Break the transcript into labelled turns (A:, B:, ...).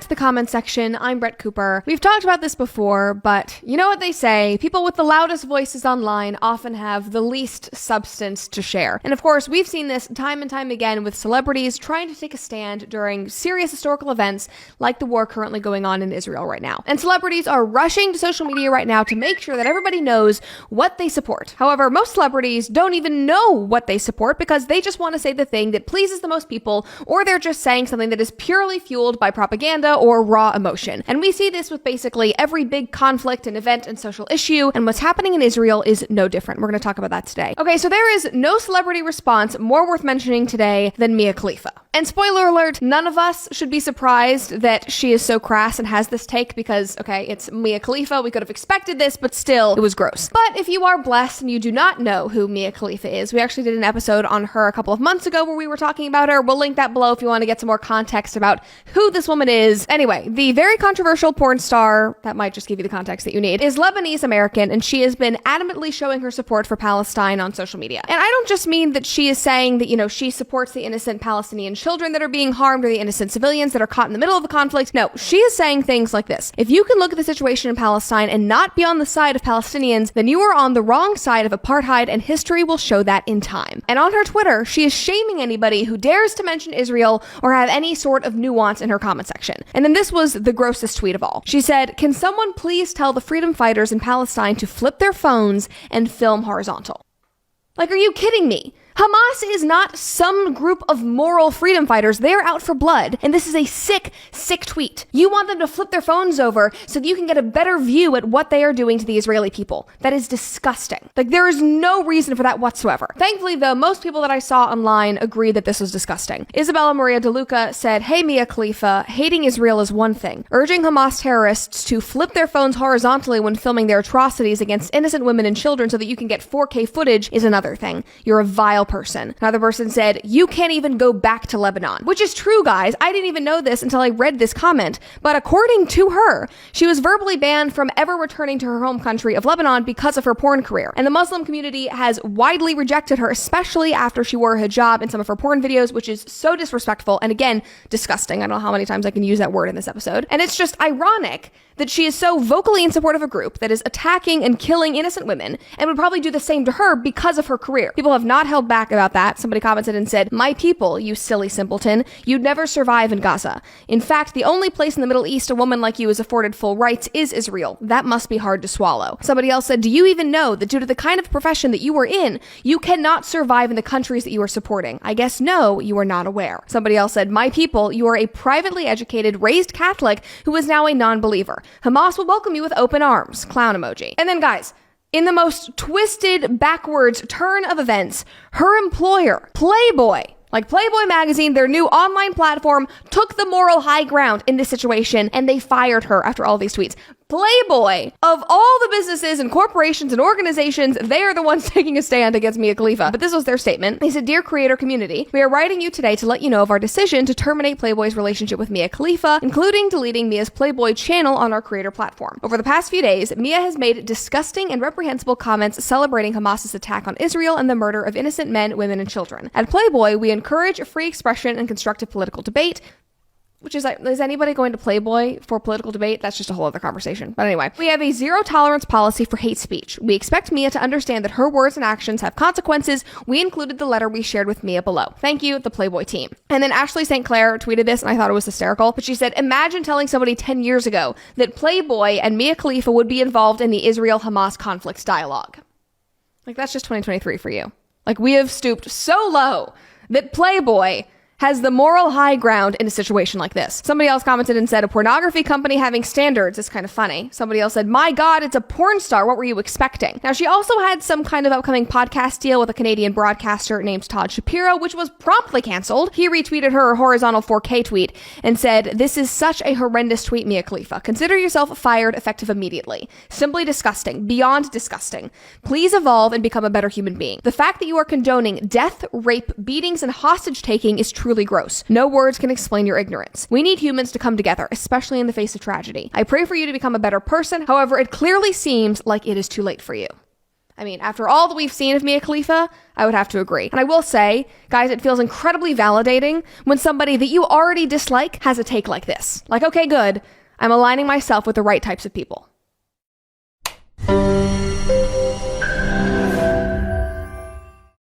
A: back to the comment section. I'm Brett Cooper. We've talked about this before, but you know what they say, people with the loudest voices online often have the least substance to share. And of course, we've seen this time and time again with celebrities trying to take a stand during serious historical events like the war currently going on in Israel right now. And celebrities are rushing to social media right now to make sure that everybody knows what they support. However, most celebrities don't even know what they support because they just want to say the thing that pleases the most people, or they're just saying something that is purely fueled by propaganda or raw emotion. And we see this with basically every big conflict and event and social issue, and what's happening in Israel is no different. We're going to talk about that today. Okay, so there is no celebrity response more worth mentioning today than Mia Khalifa. And spoiler alert, none of us should be surprised that she is so crass and has this take because, okay, it's Mia Khalifa. We could have expected this, but still, it was gross. But if you are blessed and you do not know who Mia Khalifa is, we actually did an episode on her a couple of months ago where we were talking about her. We'll link that below if you want to get some more context about who this woman is. Anyway, the very controversial porn star, that might just give you the context that you need, is Lebanese American, and she has been adamantly showing her support for Palestine on social media. And I don't just mean that she is saying that, she supports the innocent Palestinian children that are being harmed or the innocent civilians that are caught in the middle of the conflict. No, she is saying things like this. If you can look at the situation in Palestine and not be on the side of Palestinians, then you are on the wrong side of apartheid, and history will show that in time. And on her Twitter, she is shaming anybody who dares to mention Israel or have any sort of nuance in her comment section. And then this was the grossest tweet of all. She said, "Can someone please tell the freedom fighters in Palestine to flip their phones and film horizontal?" Like, are you kidding me? Hamas is not some group of moral freedom fighters. They're out for blood. And this is a sick, sick tweet. You want them to flip their phones over so that you can get a better view at what they are doing to the Israeli people. That is disgusting. Like, there is no reason for that whatsoever. Thankfully, though, most people that I saw online agreed that this was disgusting. Isabella Maria De Luca said, "Hey, Mia Khalifa, hating Israel is one thing. Urging Hamas terrorists to flip their phones horizontally when filming their atrocities against innocent women and children so that you can get 4K footage is another thing. You're a vile person." Another person said, "You can't even go back to Lebanon," which is true, guys. I didn't even know this until I read this comment. But according to her, she was verbally banned from ever returning to her home country of Lebanon because of her porn career. And the Muslim community has widely rejected her, especially after she wore a hijab in some of her porn videos, which is so disrespectful and, again, disgusting. I don't know how many times I can use that word in this episode. And it's just ironic that she is so vocally in support of a group that is attacking and killing innocent women and would probably do the same to her because of her career. People have not held back about that. Somebody commented and said, "My people, you silly simpleton, you'd never survive in Gaza. In fact, the only place in the Middle East a woman like you is afforded full rights is Israel. That must be hard to swallow." Somebody else said, "Do you even know that due to the kind of profession that you are in, you cannot survive in the countries that you are supporting? I guess no, you are not aware." Somebody else said, "My people, you are a privately educated, raised Catholic who is now a non-believer. Hamas will welcome you with open arms." Clown emoji. And then, guys, in the most twisted, backwards turn of events, her employer, Playboy, like Playboy magazine, their new online platform, took the moral high ground in this situation, and they fired her after all these tweets. Playboy, of all the businesses and corporations and organizations, they are the ones taking a stand against Mia Khalifa. But this was their statement. They said, "Dear creator community, we are writing you today to let you know of our decision to terminate Playboy's relationship with Mia Khalifa, including deleting Mia's Playboy channel on our creator platform. Over the past few days, Mia has made disgusting and reprehensible comments celebrating Hamas's attack on Israel and the murder of innocent men, women, and children. At Playboy, we encourage free expression and constructive political debate." Which is like, is anybody going to Playboy for political debate? That's just a whole other conversation. But anyway, "We have a zero tolerance policy for hate speech. We expect Mia to understand that her words and actions have consequences. We included the letter we shared with Mia below. Thank you, the Playboy team." And then Ashley St. Clair tweeted this, and I thought it was hysterical. But she said, "Imagine telling somebody 10 years ago that Playboy and Mia Khalifa would be involved in the Israel-Hamas conflict dialogue." Like, that's just 2023 for you. Like, we have stooped so low that Playboy has the moral high ground in a situation like this. Somebody else commented and said, "A pornography company having standards is kind of funny." Somebody else said, "My God, it's a porn star. What were you expecting?" Now, she also had some kind of upcoming podcast deal with a Canadian broadcaster named Todd Shapiro, which was promptly canceled. He retweeted her horizontal 4K tweet and said, "This is such a horrendous tweet, Mia Khalifa. Consider yourself fired effective immediately. Simply disgusting. Beyond disgusting. Please evolve and become a better human being. The fact that you are condoning death, rape, beatings, and hostage taking is truly gross. No words can explain your ignorance. We need humans to come together, especially in the face of tragedy. I pray for you to become a better person. However, it clearly seems like it is too late for you." I mean, after all that we've seen of Mia Khalifa, I would have to agree. And I will say, guys, it feels incredibly validating when somebody that you already dislike has a take like this. Like, okay, good. I'm aligning myself with the right types of people.